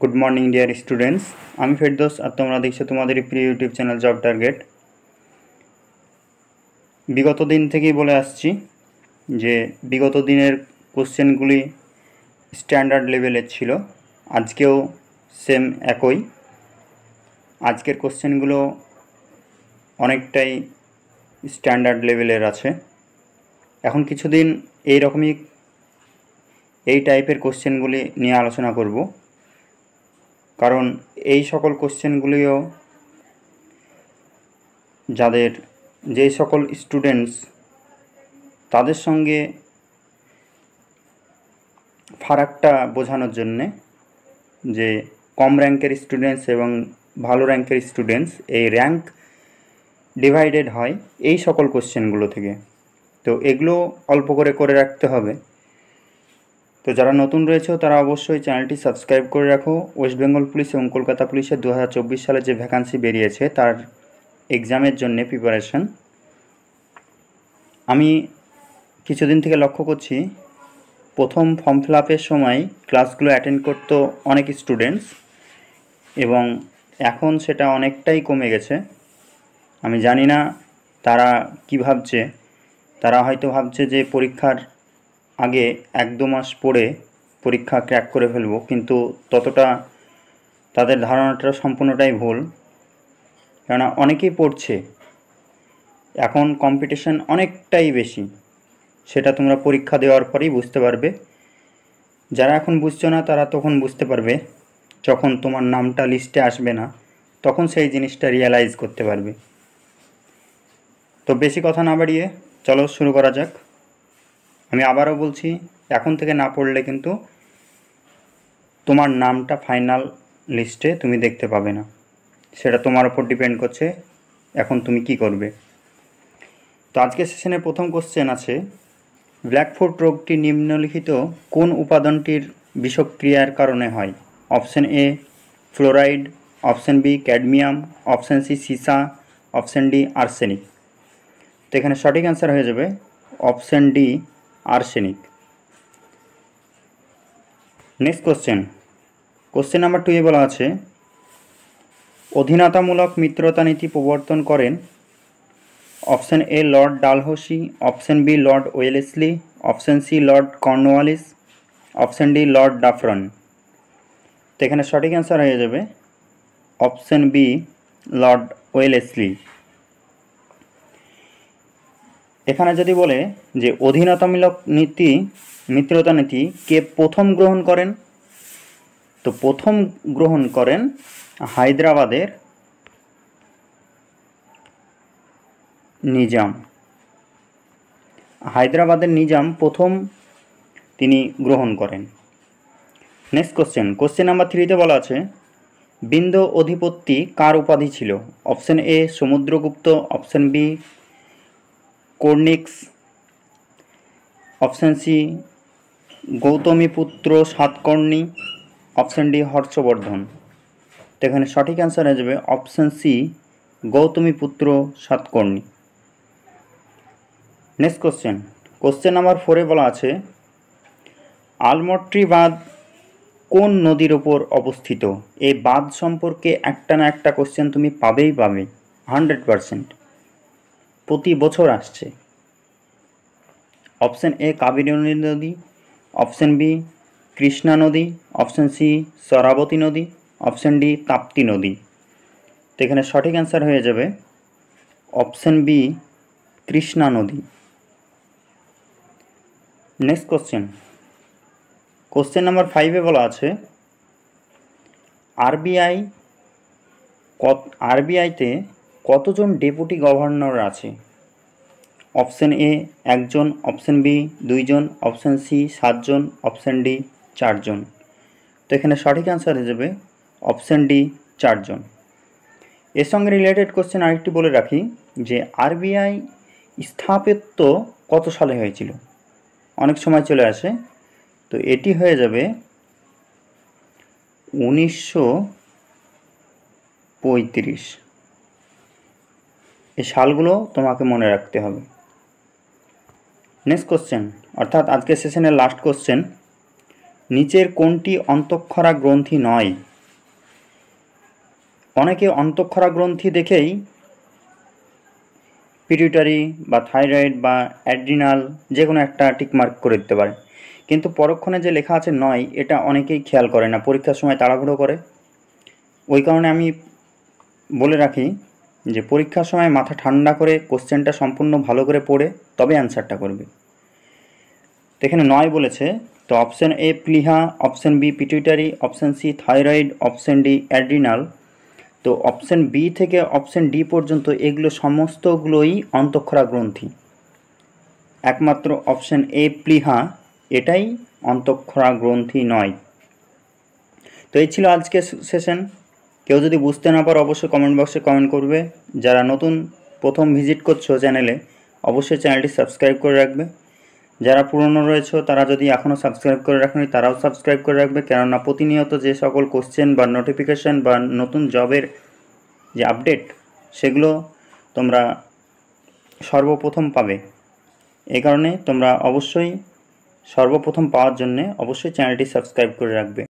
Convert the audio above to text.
Good morning dear students আমি ফেরদৌস আর তোমরা দেখছো তোমাদের প্রিয় ইউটিউব চ্যানেল জব টার্গেট। বিগত দিন থেকেই বলে আসছি যে বিগত দিনের কোশ্চেনগুলি স্ট্যান্ডার্ড লেভেলের ছিল, আজকেও সেম একই। আজকের কোশ্চেনগুলো অনেকটাই স্ট্যান্ডার্ড লেভেলের আছে। এখন কিছুদিন এই টাইপের কোশ্চেনগুলি নিয়ে আলোচনা করব, কারণ এই সকল কোশ্চেনগুলিও যে সকল স্টুডেন্টস তাদের সঙ্গে ফারাকটা বোঝানোর জন্যে যে কম র্যাঙ্কের স্টুডেন্টস এবং ভালো র্যাঙ্কের স্টুডেন্টস এই র্যাঙ্ক ডিভাইডেড হয় এই সকল কোশ্চেনগুলো থেকে। তো এগুলো অল্প করে রাখতে হবে। তো যারা নতুন রয়েছে তারা অবশ্যই চ্যানেলটি সাবস্ক্রাইব করে রাখো। ওয়েস্ট বেঙ্গল পুলিশ এবং কলকাতা পুলিশের 2024 সালে যে ভ্যাকান্সি বেরিয়েছে তার এক্সামের জন্য প্রিপারেশন। আমি কিছুদিন থেকে লক্ষ্য করছি প্রথম ফর্ম ফিল আপের সময় ক্লাসগুলো অ্যাটেন্ড করতো অনেক স্টুডেন্টস, এবং এখন সেটা অনেকটাই কমে গেছে। আমি জানি না তারা কি ভাবছে। তারা হয়তো ভাবছে যে পরীক্ষার আগে 1-2 মাস পরে পরীক্ষা ক্র্যাক করে ফেলবো, কিন্তু ততটা তাদের ধারণাটা সম্পূর্ণটাই ভুল। কেননা অনেকেই পড়ছে, এখন কম্পিটিশন অনেকটাই বেশি, সেটা তোমরা পরীক্ষা দেওয়ার পরেই বুঝতে পারবে। যারা এখন বুঝছো না তারা তখন বুঝতে পারবে যখন তোমার নামটা লিস্টে আসবে না, তখন সেই জিনিসটা রিয়েলাইজ করতে পারবে। তো বেশি কথা না বাড়িয়ে চলো শুরু করা যাক। আমি আবারও বলছি, এখন থেকে না পড়লে কিন্তু তোমার নামটা ফাইনাল লিস্টে তুমি দেখতে পাবে না। সেটা তোমার উপর ডিপেন্ড করছে এখন তুমি কি করবে। তো আজকের সেশনের প্রথম কোশ্চেন আছে, ব্ল্যাকফুট রোগটি নিম্নলিখিত কোন উপাদানটির বিষক্রিয়ার কারণে হয়? Option A fluoride, option B cadmium, option C সীসা, অপশন ডি আর্সেনিক। তো এখানে সঠিক অ্যান্সার হয়ে যাবে option D arsenic. Next question number 2 এ বলা আছে, অধীনতামূলক মিত্রতা নীতি প্রবর্তন করেন? Option A Lord Dalhousie, option B Lord Wellesley, option C Lord Cornwallis, option D Lord Dufferin. তো এখানে সঠিক অ্যান্সার হয়ে যাবে অপশন বি লর্ড ওয়েলেসলি। এখানে যদি বলে যে অধীনতামূলক মিত্রতা নীতি কে প্রথম গ্রহণ করেন, তো প্রথম গ্রহণ করেন হায়দ্রাবাদের নিজাম প্রথম তিনি গ্রহণ করেন। নেক্সট কোশ্চেন নাম্বার 3 বলা আছে, বিন্ধ্য অধিপত্তি কার উপাধি ছিল? Option A Samudragupta, option B কোর্নিক্স, option C Gautamiputra Satakarni, option D Harshavardhana. তো এখানে সঠিক অ্যান্সার হয়ে যাবে option C Gautamiputra Satakarni. Next question number 4 বলা আছে, আলমট্রি বাঁধ কোন নদীর ওপর অবস্থিত? এই বাঁধ সম্পর্কে একটা না একটা কোশ্চেন তুমি পাবে 100%, প্রতি বছর আসছে। অপশন এ কাবেরী নদী, অপশন বি কৃষ্ণা নদী, অপশন সি শরাবতী নদী, অপশন ডি তাপ্তি নদী। তো এখানে সঠিক অ্যান্সার হয়ে যাবে অপশন বি কৃষ্ণা নদী। নেক্সট কোশ্চেন নাম্বার 5 বলা আছে, আরবিআইতে কতজন ডেপুটি গভর্নর আছে? অপশন এ 1 জন, অপশন বি 2 জন, অপশন সি 7 জন, অপশন ডি 4 জন। তো এখানে সঠিক অ্যান্সার হয়ে যাবে অপশন ডি 4 জন। এর সঙ্গে রিলেটেড কোশ্চেন আরেকটি বলে রাখি যে আরবিআই স্থাপিত কত সালে হয়েছিল? অনেক সময় চলে আসে, তো এটি হয়ে যাবে 1935। এই সালগুলো তোমাকে মনে রাখতে হবে। নেক্সট অর্থাৎ আজকের সেশনের লাস্ট কোশ্চেন, নিচের কোনটি অন্তঃক্ষরা গ্রন্থি নয়? অনেকে অন্তঃক্ষরা গ্রন্থি দেখেই পিটুইটারি বা থাইরয়েড বা অ্যাড্রিনাল যে কোনো একটা টিকমার্ক করে দিতে পারে, কিন্তু পরক্ষণে যে লেখা আছে নয় এটা অনেকেই খেয়াল করে না, পরীক্ষার সময় তাড়াহুড়ো করে। ওই কারণে আমি বলে রাখি যে পরীক্ষার সময় মাথা ঠান্ডা করে কোশ্চেনটা সম্পূর্ণ ভালো করে পড়ে তবে অ্যান্সারটা করবে। তো এখানে নয় বলেছে, তো অপশান এ প্লিহা, option B pituitary, option C thyroid, option D adrenal. তো অপশান বি থেকে অপশান ডি পর্যন্ত এগুলো সমস্তগুলোই অন্তঃক্ষরা গ্রন্থি, একমাত্র অপশান এ প্লিহা এটাই অন্তঃক্ষরা গ্রন্থি নয়। তো এই ছিল আজকের সেশন। কেউ যদি বুঝতে না পারো অবশ্যই কমেন্ট বক্সে কমেন্ট করবে। যারা নতুন প্রথম ভিজিট করছো চ্যানেলে, অবশ্যই চ্যানেলটি সাবস্ক্রাইব করে রাখবে। যারা পুরনো রয়েছে তারা যদি এখনও সাবস্ক্রাইব করে রাখেনি তারাও সাবস্ক্রাইব করে রাখবে, কেননা প্রতিনিয়ত যে সকল কোশ্চেন বা নোটিফিকেশান বা নতুন জবের যে আপডেট সেগুলো তোমরা সর্বপ্রথম পাবে। এই কারণে তোমরা অবশ্যই সর্বপ্রথম পাওয়ার জন্যে অবশ্যই চ্যানেলটি সাবস্ক্রাইব করে রাখবে।